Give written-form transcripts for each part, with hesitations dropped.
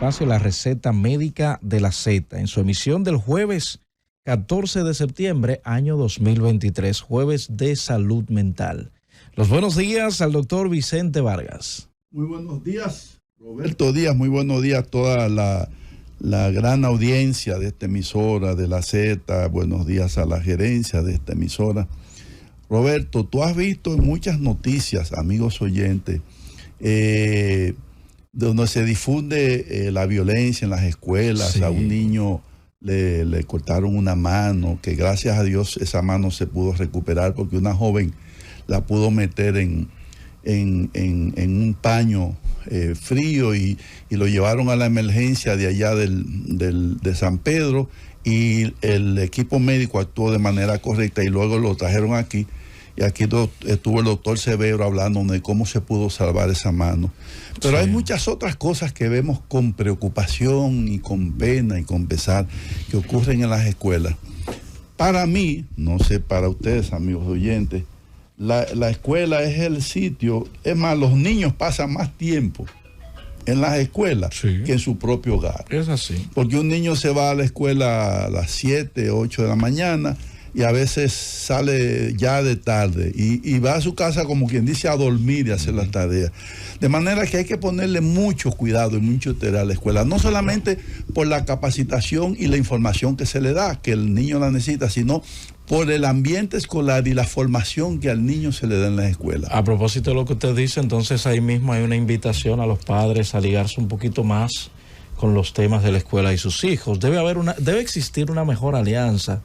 espacio La Receta Médica de la Z, en su emisión del jueves 14 de septiembre, año 2023, jueves de salud mental. Los buenos días al doctor Vicente Vargas. Muy buenos días, Roberto Díaz, muy buenos días a toda la gran audiencia de esta emisora de la Z, buenos días a la gerencia de esta emisora. Roberto, tú has visto en muchas noticias, amigos oyentes, donde se difunde la violencia en las escuelas. Sí. A un niño le cortaron una mano, que gracias a Dios esa mano se pudo recuperar porque una joven la pudo meter en un paño frío y lo llevaron a la emergencia de allá de San Pedro, y el equipo médico actuó de manera correcta y luego lo trajeron aquí. Y aquí estuvo el doctor Severo hablando de cómo se pudo salvar esa mano. Pero sí, hay muchas otras cosas que vemos con preocupación y con pena y con pesar que ocurren en las escuelas. Para mí, no sé para ustedes, amigos oyentes, la escuela es el sitio, es más, los niños pasan más tiempo en las escuelas, sí, que en su propio hogar. Es así. Porque un niño se va a la escuela a las 7, 8 de la mañana y a veces sale ya de tarde y va a su casa, como quien dice, a dormir y hacer las tareas. De manera que hay que ponerle mucho cuidado y mucho interés a la escuela, no solamente por la capacitación y la información que se le da, que el niño la necesita, sino por el ambiente escolar y la formación que al niño se le da en la escuela. A propósito de lo que usted dice, entonces ahí mismo hay una invitación a los padres a ligarse un poquito más con los temas de la escuela y sus hijos. Debe existir una mejor alianza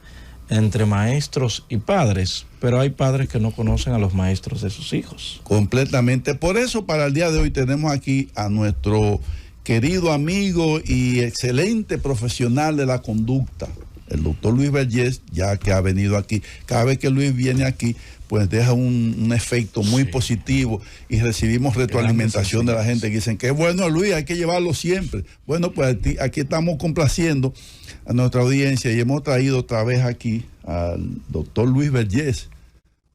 entre maestros y padres, pero hay padres que no conocen a los maestros de sus hijos. Completamente. Por eso, para el día de hoy tenemos aquí a nuestro querido amigo y excelente profesional de la conducta, el doctor Luis Vergés, ya que ha venido aquí. Cada vez que Luis viene aquí, pues deja un efecto muy positivo y recibimos retroalimentación de la gente que dicen que bueno, Luis, hay que llevarlo siempre. Bueno, pues aquí estamos complaciendo a nuestra audiencia y hemos traído otra vez aquí al doctor Luis Vergés,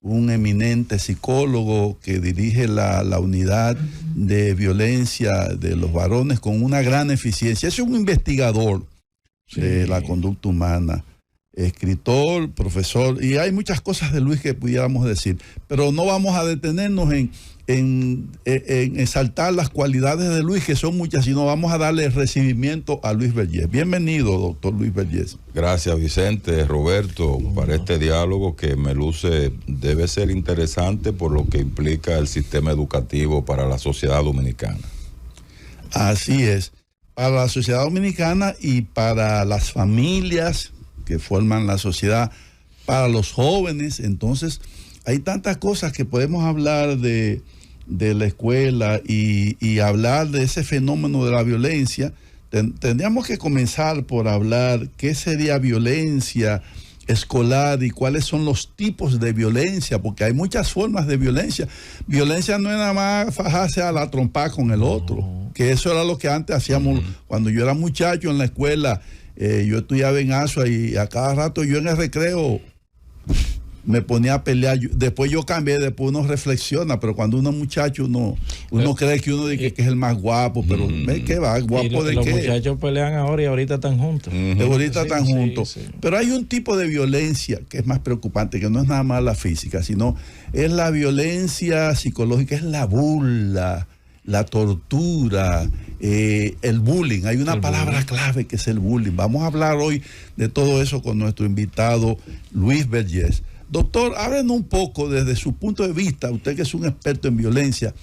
un eminente psicólogo que dirige la unidad de violencia de los varones con una gran eficiencia. Es un investigador de la conducta humana, escritor, profesor, y hay muchas cosas de Luis que pudiéramos decir, pero no vamos a detenernos en exaltar las cualidades de Luis, que son muchas, sino vamos a darle recibimiento a Luis Vergés. Bienvenido, doctor Luis Vergés. Gracias, Vicente, Roberto, para este diálogo que me luce debe ser interesante por lo que implica el sistema educativo para la sociedad dominicana. Así es, para la sociedad dominicana y para las familias que forman la sociedad, para los jóvenes. Entonces, hay tantas cosas que podemos hablar de la escuela y hablar de ese fenómeno de la violencia. Tendríamos que comenzar por hablar qué sería violencia escolar y cuáles son los tipos de violencia, porque hay muchas formas de violencia. Violencia no es nada más fajarse a la trompa con el otro, que eso era lo que antes hacíamos. Cuando yo era muchacho en la escuela, yo estudiaba en Asua y a cada rato yo en el recreo me ponía a pelear. Después yo cambié, después uno reflexiona, pero cuando uno es muchacho, uno cree que uno dice que es el más guapo, pero ¿ve qué va? ¿Guapo de qué? Los muchachos pelean ahora y ahorita están juntos. Ahorita están juntos. Sí. Pero hay un tipo de violencia que es más preocupante, que no es nada más la física, sino es la violencia psicológica, es la burla, la tortura, el bullying. Hay una palabra clave que es el bullying. Vamos a hablar hoy de todo eso con nuestro invitado Luis Vergés. Doctor, háblenos un poco desde su punto de vista, usted que es un experto en violencia,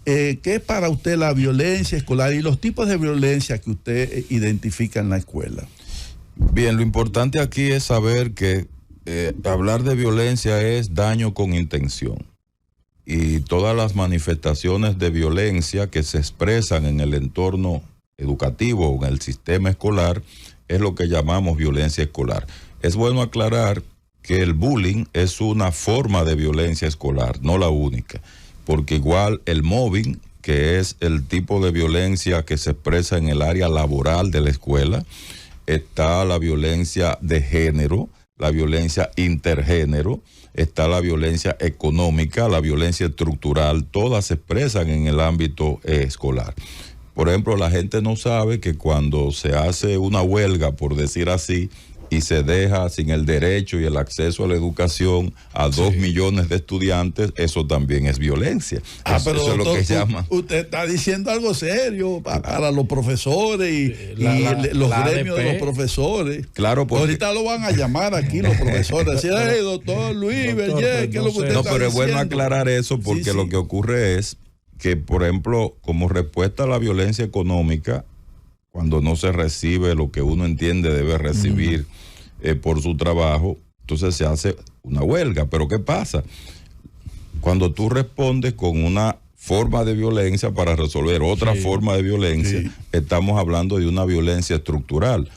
¿qué es para usted la violencia escolar y los tipos de violencia que usted identifica en la escuela? Bien, lo importante aquí es saber que hablar de violencia es daño con intención. Y todas las manifestaciones de violencia que se expresan en el entorno educativo o en el sistema escolar es lo que llamamos violencia escolar. Es bueno aclarar que el bullying es una forma de violencia escolar, no la única, porque igual el mobbing, que es el tipo de violencia que se expresa en el área laboral de la escuela, está la violencia de género, la violencia intergénero, está la violencia económica, la violencia estructural, todas se expresan en el ámbito escolar. Por ejemplo, la gente no sabe que cuando se hace una huelga, por decir así, y se deja sin el derecho y el acceso a la educación a 2 millones de estudiantes, eso también es violencia. Pero eso es lo que llaman. Usted está diciendo algo serio para los profesores y los gremios de los profesores. Claro, porque ahorita lo van a llamar aquí los profesores. Decir, hey, doctor Luis Vergés, ¿qué es lo que usted está pero diciendo? es bueno aclarar eso porque lo que ocurre es que, por ejemplo, como respuesta a la violencia económica, cuando no se recibe lo que uno entiende debe recibir por su trabajo, entonces se hace una huelga. Pero ¿qué pasa? Cuando tú respondes con una forma de violencia para resolver otra forma de violencia, estamos hablando de una violencia estructural.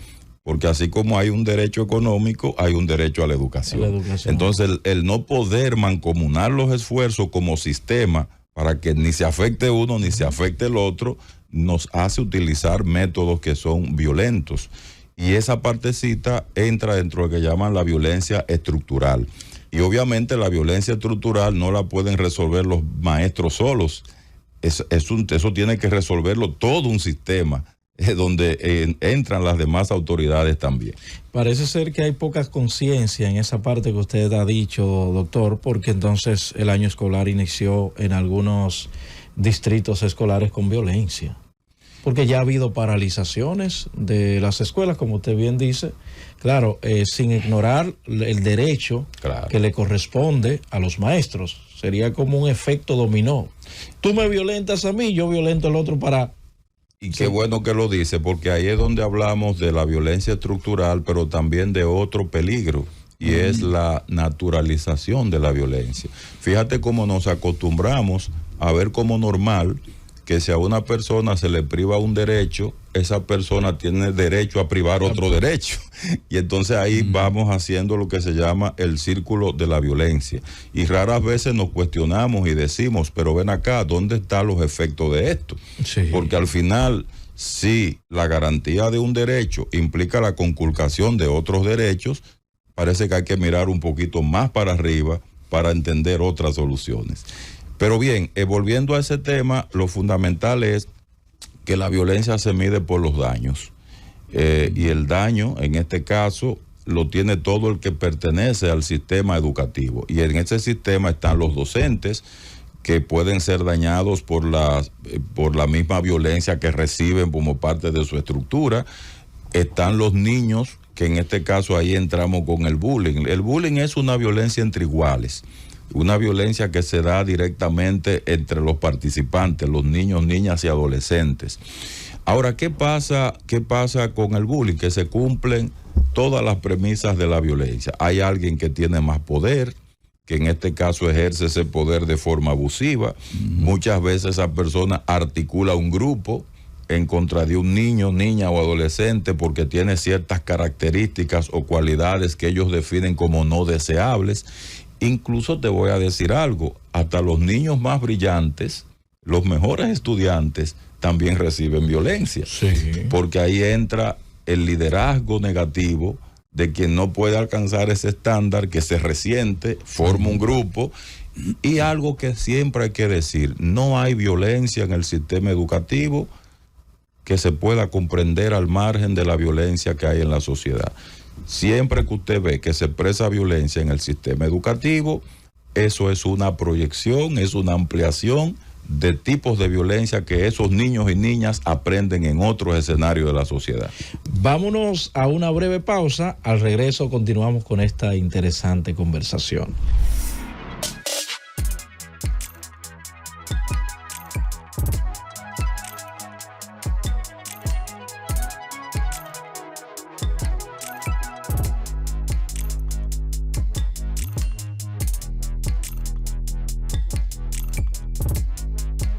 Porque así como hay un derecho económico, hay un derecho a la educación. Entonces, el no poder mancomunar los esfuerzos como sistema para que ni se afecte uno ni se afecte el otro, nos hace utilizar métodos que son violentos. Y esa partecita entra dentro de lo que llaman la violencia estructural. Y obviamente la violencia estructural no la pueden resolver los maestros solos. Eso tiene que resolverlo todo un sistema, donde entran las demás autoridades también. Parece ser que hay poca conciencia en esa parte que usted ha dicho, doctor, porque entonces el año escolar inició en algunos distritos escolares con violencia. Porque ya ha habido paralizaciones de las escuelas, como usted bien dice, claro, sin ignorar el derecho que le corresponde a los maestros. Sería como un efecto dominó. Tú me violentas a mí, yo violento al otro para... Y qué bueno que lo dice, porque ahí es donde hablamos de la violencia estructural, pero también de otro peligro, y es la naturalización de la violencia. Fíjate cómo nos acostumbramos a ver como normal que si a una persona se le priva un derecho, esa persona tiene derecho a privar otro derecho. Y entonces ahí vamos haciendo lo que se llama el círculo de la violencia. Y raras veces nos cuestionamos y decimos, pero ven acá, ¿dónde están los efectos de esto? Porque al final, si la garantía de un derecho implica la conculcación de otros derechos, parece que hay que mirar un poquito más para arriba para entender otras soluciones. Pero bien, volviendo a ese tema, lo fundamental es que la violencia se mide por los daños. Y el daño, en este caso, lo tiene todo el que pertenece al sistema educativo. Y en ese sistema están los docentes, que pueden ser dañados por la misma violencia que reciben como parte de su estructura. Están los niños, que en este caso ahí entramos con el bullying. El bullying es una violencia entre iguales. Una violencia que se da directamente entre los participantes, los niños, niñas y adolescentes. Ahora, ¿qué pasa con el bullying? Que se cumplen todas las premisas de la violencia. Hay alguien que tiene más poder, que en este caso ejerce ese poder de forma abusiva. Muchas veces esa persona articula un grupo en contra de un niño, niña o adolescente porque tiene ciertas características o cualidades que ellos definen como no deseables. Incluso te voy a decir algo, hasta los niños más brillantes, los mejores estudiantes, también reciben violencia. Porque ahí entra el liderazgo negativo de quien no puede alcanzar ese estándar, que se resiente, forma un grupo. Y algo que siempre hay que decir, no hay violencia en el sistema educativo que se pueda comprender al margen de la violencia que hay en la sociedad. Siempre que usted ve que se expresa violencia en el sistema educativo, eso es una proyección, es una ampliación de tipos de violencia que esos niños y niñas aprenden en otros escenarios de la sociedad. Vámonos a una breve pausa. Al regreso continuamos con esta interesante conversación.